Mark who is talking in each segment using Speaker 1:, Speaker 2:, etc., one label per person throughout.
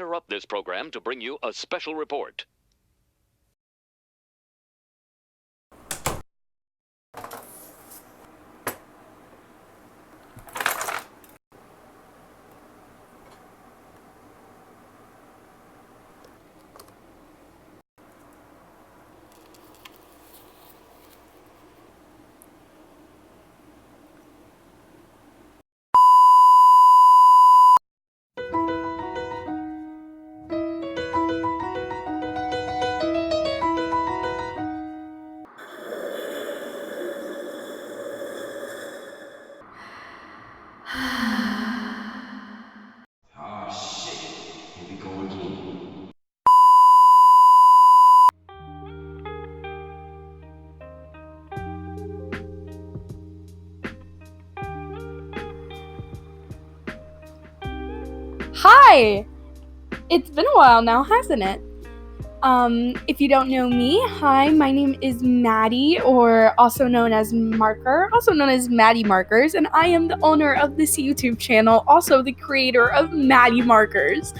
Speaker 1: interrupt this program to bring you a special report.
Speaker 2: Ah, shit. Here we go again.
Speaker 3: Hi! It's been a while now, hasn't it? If you don't know me, hi, my name is Maddie, or also known as Marker, also known as Maddie Markers, and I am the owner of this YouTube channel, also the creator of Maddie Markers.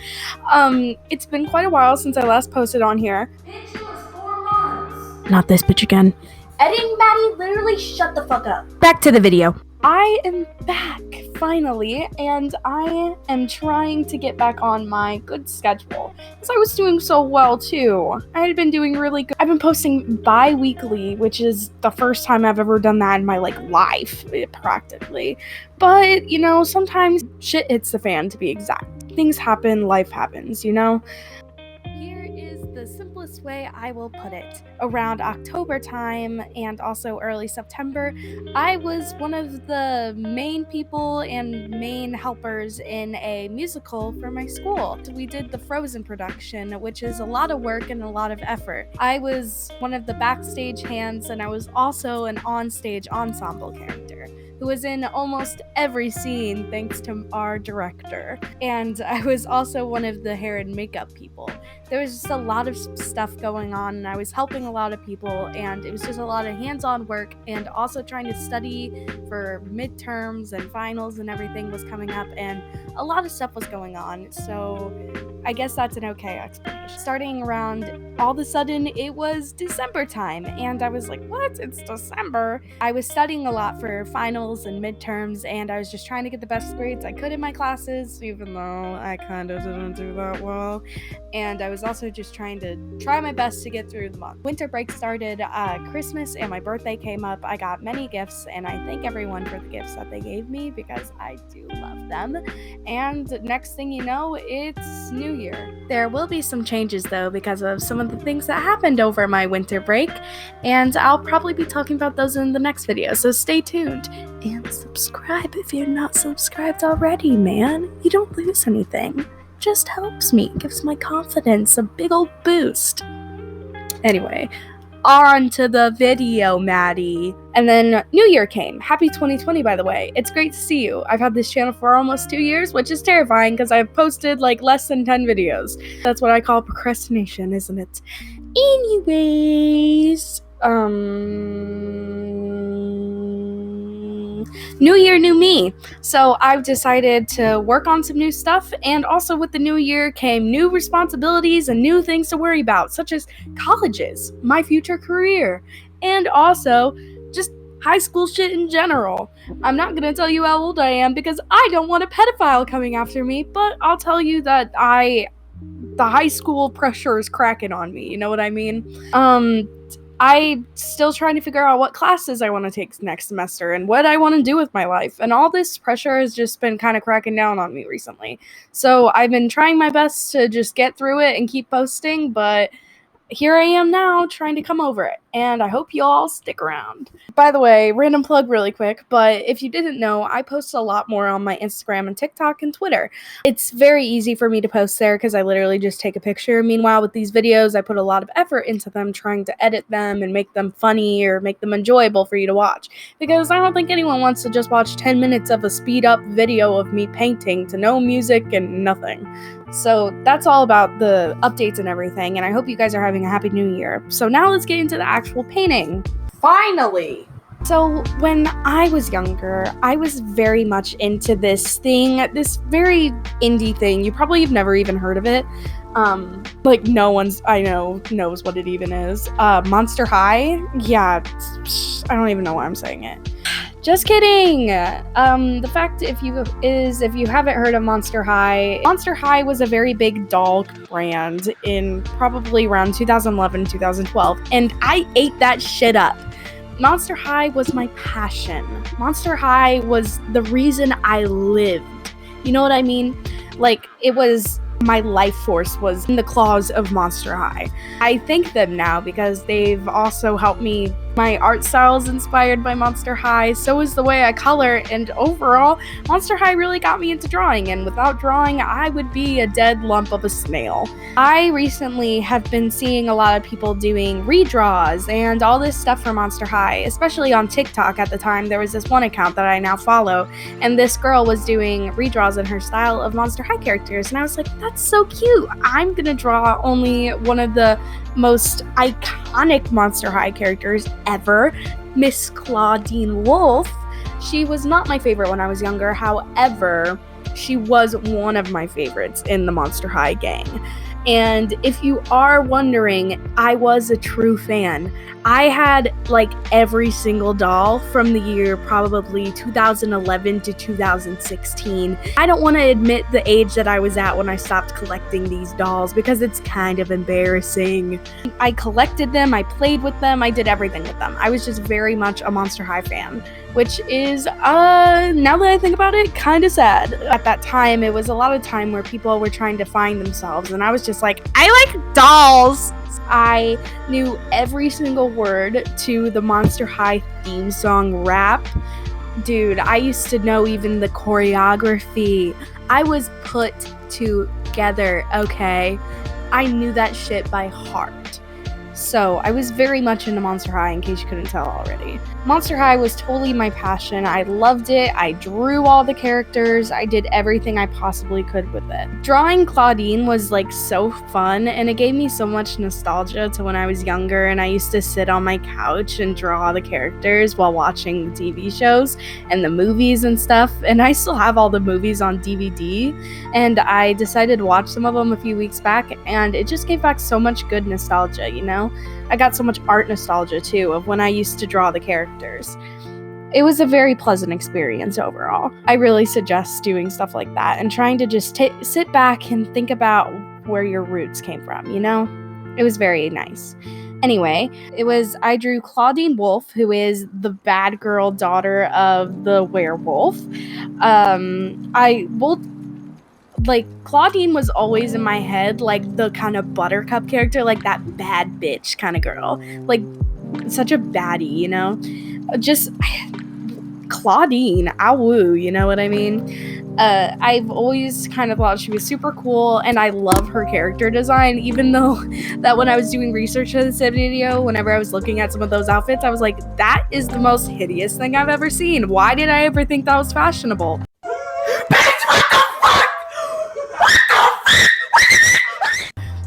Speaker 3: It's been quite a while since I last posted on here.
Speaker 4: Bitch, it was 4 months.
Speaker 3: Not this bitch again.
Speaker 4: Editing Maddie, literally shut the fuck up.
Speaker 3: Back to the video. I am back, finally, and I am trying to get back on my good schedule, because I was doing so well, too. I had been doing really good. I've been posting bi-weekly, which is the first time I've ever done that in my, life, practically. But, sometimes shit hits the fan, to be exact. Things happen, life happens, Here is the simplest way I will put it. Around October time and also early September, I was one of the main people and main helpers in a musical for my school. We did the Frozen production, which is a lot of work and a lot of effort. I was one of the backstage hands, and I was also an onstage ensemble character who was in almost every scene thanks to our director. And I was also one of the hair and makeup people. There was just a lot of stuff going on, and I was helping a lot of people, and it was just a lot of hands-on work, and also trying to study for midterms and finals and everything was coming up, and a lot of stuff was going on, so I guess that's an okay explanation. Starting around, all of a sudden, it was December time, and I was like, what? It's December? I was studying a lot for finals and midterms, and I was just trying to get the best grades I could in my classes, even though I kind of didn't do that well. And I was also just trying to try my best to get through the month. Winter break started, Christmas and my birthday came up. I got many gifts, and I thank everyone for the gifts that they gave me because I do love them. And next thing you know, it's New Year. There will be some changes though because of some of the things that happened over my winter break, and I'll probably be talking about those in the next video, so stay tuned. And subscribe if you're not subscribed already, man. You don't lose anything. Just helps me, gives my confidence a big old boost. Anyway, on to the video, Maddie. And then New Year came. Happy 2020, by the way. It's great to see you. I've had this channel for almost 2 years, which is terrifying because I've posted less than 10 videos. That's what I call procrastination, isn't it? Anyways, New year, new me. So I've decided to work on some new stuff, and also with the new year came new responsibilities and new things to worry about, such as colleges, my future career, and also just high school shit in general. I'm not gonna tell you how old I am because I don't want a pedophile coming after me, but I'll tell you that the high school pressure is cracking on me, you know what I mean? I'm still trying to figure out what classes I want to take next semester and what I want to do with my life. And all this pressure has just been kind of cracking down on me recently. So I've been trying my best to just get through it and keep posting, but here I am now trying to come over it, and I hope you all stick around. By the way, random plug really quick, but if you didn't know, I post a lot more on my Instagram and TikTok and Twitter. It's very easy for me to post there because I literally just take a picture. Meanwhile, with these videos, I put a lot of effort into them, trying to edit them and make them funny or make them enjoyable for you to watch, because I don't think anyone wants to just watch 10 minutes of a speed up video of me painting to no music and nothing. So that's all about the updates and everything, and I hope you guys are having a happy new year. So now let's get into the actual painting. Finally! So when I was younger, I was very much into this very indie thing. You probably have never even heard of it. Like no one's I know knows what it even is. Monster High? Yeah, I don't even know why I'm saying it. Just kidding! The fact if you haven't heard of Monster High was a very big doll brand in probably around 2011, 2012, and I ate that shit up. Monster High was my passion. Monster High was the reason I lived. You know what I mean? Like, it was my life force was in the claws of Monster High. I thank them now because they've also helped me. My art style is inspired by Monster High, so is the way I color, and overall, Monster High really got me into drawing, and without drawing, I would be a dead lump of a snail. I recently have been seeing a lot of people doing redraws and all this stuff for Monster High, especially on TikTok at the time. There was this one account that I now follow, and this girl was doing redraws in her style of Monster High characters, and I was like, that's so cute. I'm gonna draw only one of the most iconic Monster High characters ever, Miss Claudine Wolf. She was not my favorite when I was younger, however, she was one of my favorites in the Monster High gang. And if you are wondering, I was a true fan. I had like every single doll from the year probably 2011 to 2016. I don't want to admit the age that I was at when I stopped collecting these dolls because it's kind of embarrassing. I collected them, I played with them, I did everything with them. I was just very much a Monster High fan, which is, now that I think about it, kind of sad. At that time, it was a lot of time where people were trying to find themselves, and I was just like, I like dolls! I knew every single word to the Monster High theme song rap. Dude, I used to know even the choreography. I was put together, okay? I knew that shit by heart. So, I was very much into Monster High, in case you couldn't tell already. Monster High was totally my passion. I loved it. I drew all the characters. I did everything I possibly could with it. Drawing Claudine was like so fun, and it gave me so much nostalgia to when I was younger, and I used to sit on my couch and draw the characters while watching the TV shows and the movies and stuff. And I still have all the movies on DVD, and I decided to watch some of them a few weeks back, and it just gave back so much good nostalgia, you know? I got so much art nostalgia too of when I used to draw the characters. It was a very pleasant experience overall. I really suggest doing stuff like that and trying to just sit back and think about where your roots came from, you know? It was very nice. Anyway, I drew Claudine Wolf, who is the bad girl daughter of the werewolf. Claudine was always in my head, like, the kind of buttercup character, like, that bad bitch kind of girl. Like, such a baddie, you know? Just, Claudine, awoo, you know what I mean? I've always kind of thought she was super cool, and I love her character design, even though that when I was doing research for this video, whenever I was looking at some of those outfits, I was like, that is the most hideous thing I've ever seen. Why did I ever think that was fashionable?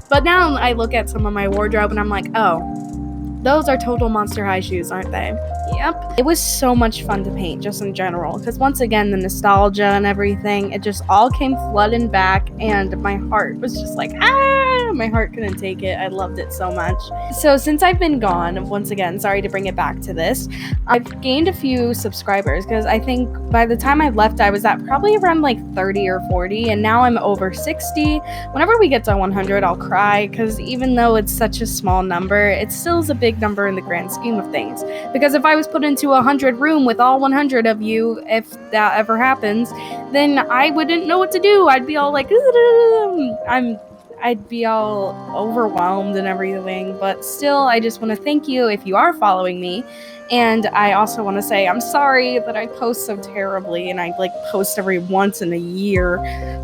Speaker 3: But now I look at some of my wardrobe and I'm like, oh, those are total Monster High shoes, aren't they? Yep. It was so much fun to paint, just in general, because once again, the nostalgia and everything, it just all came flooding back, and my heart was just like, my heart couldn't take it. I loved it so much. So since I've been gone, once again, sorry to bring it back to this, I've gained a few subscribers, because I think by the time I left, I was at probably around like 30 or 40, and now I'm over 60. Whenever we get to 100, I'll cry, because even though it's such a small number, it still is a big number in the grand scheme of things. Because if I was put into a 100 room with all 100 of you, if that ever happens, then I wouldn't know what to do. I'd be all like, I'd be all overwhelmed and everything. But still, I just want to thank you if you are following me. And I also want to say I'm sorry that I post so terribly and I post every once in a year,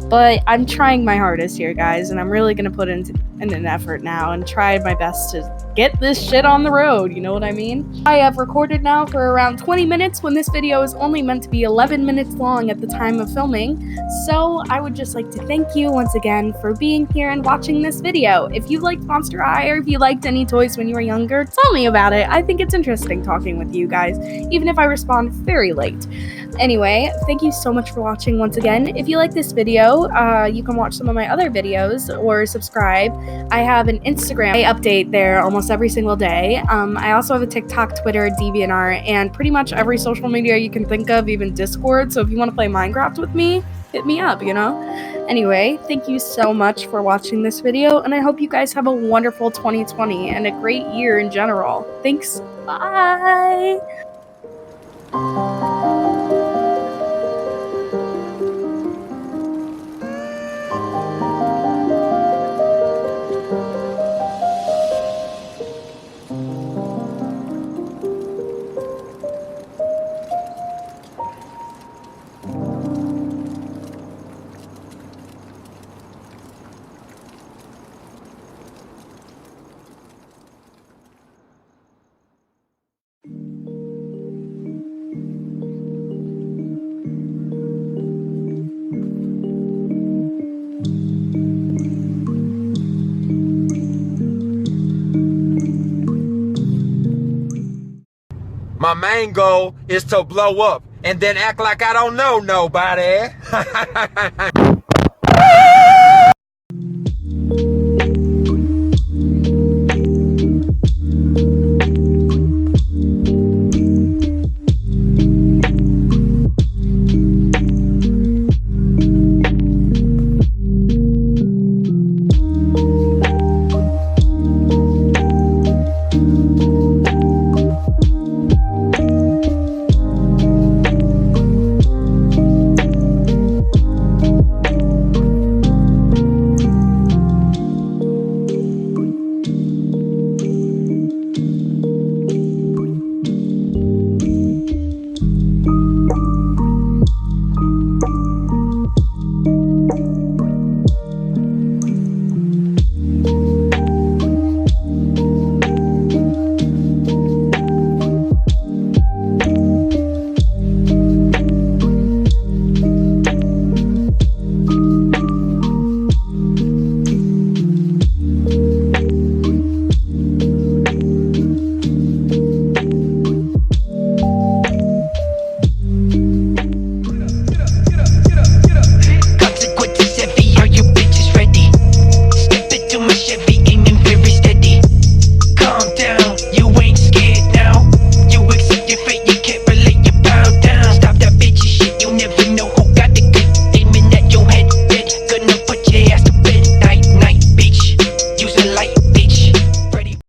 Speaker 3: but I'm trying my hardest here, guys, and I'm really going to put in an effort now and try my best to get this shit on the road, you know what I mean? I have recorded now for around 20 minutes when this video is only meant to be 11 minutes long at the time of filming, so I would just like to thank you once again for being here and watching this video. If you liked Monster High or if you liked any toys when you were younger, tell me about it. I think it's interesting talking interacting with you guys, even if I respond very late. Anyway, thank you so much for watching once again. If you like this video, you can watch some of my other videos or subscribe. I have an Instagram. I update there almost every single day. I also have a TikTok, Twitter, DeviantArt, and pretty much every social media you can think of, even Discord. So if you want to play Minecraft with me, hit me up, you know? Anyway, thank you so much for watching this video, and I hope you guys have a wonderful 2020 and a great year in general. Thanks. Bye!
Speaker 5: My main goal is to blow up and then act like I don't know nobody.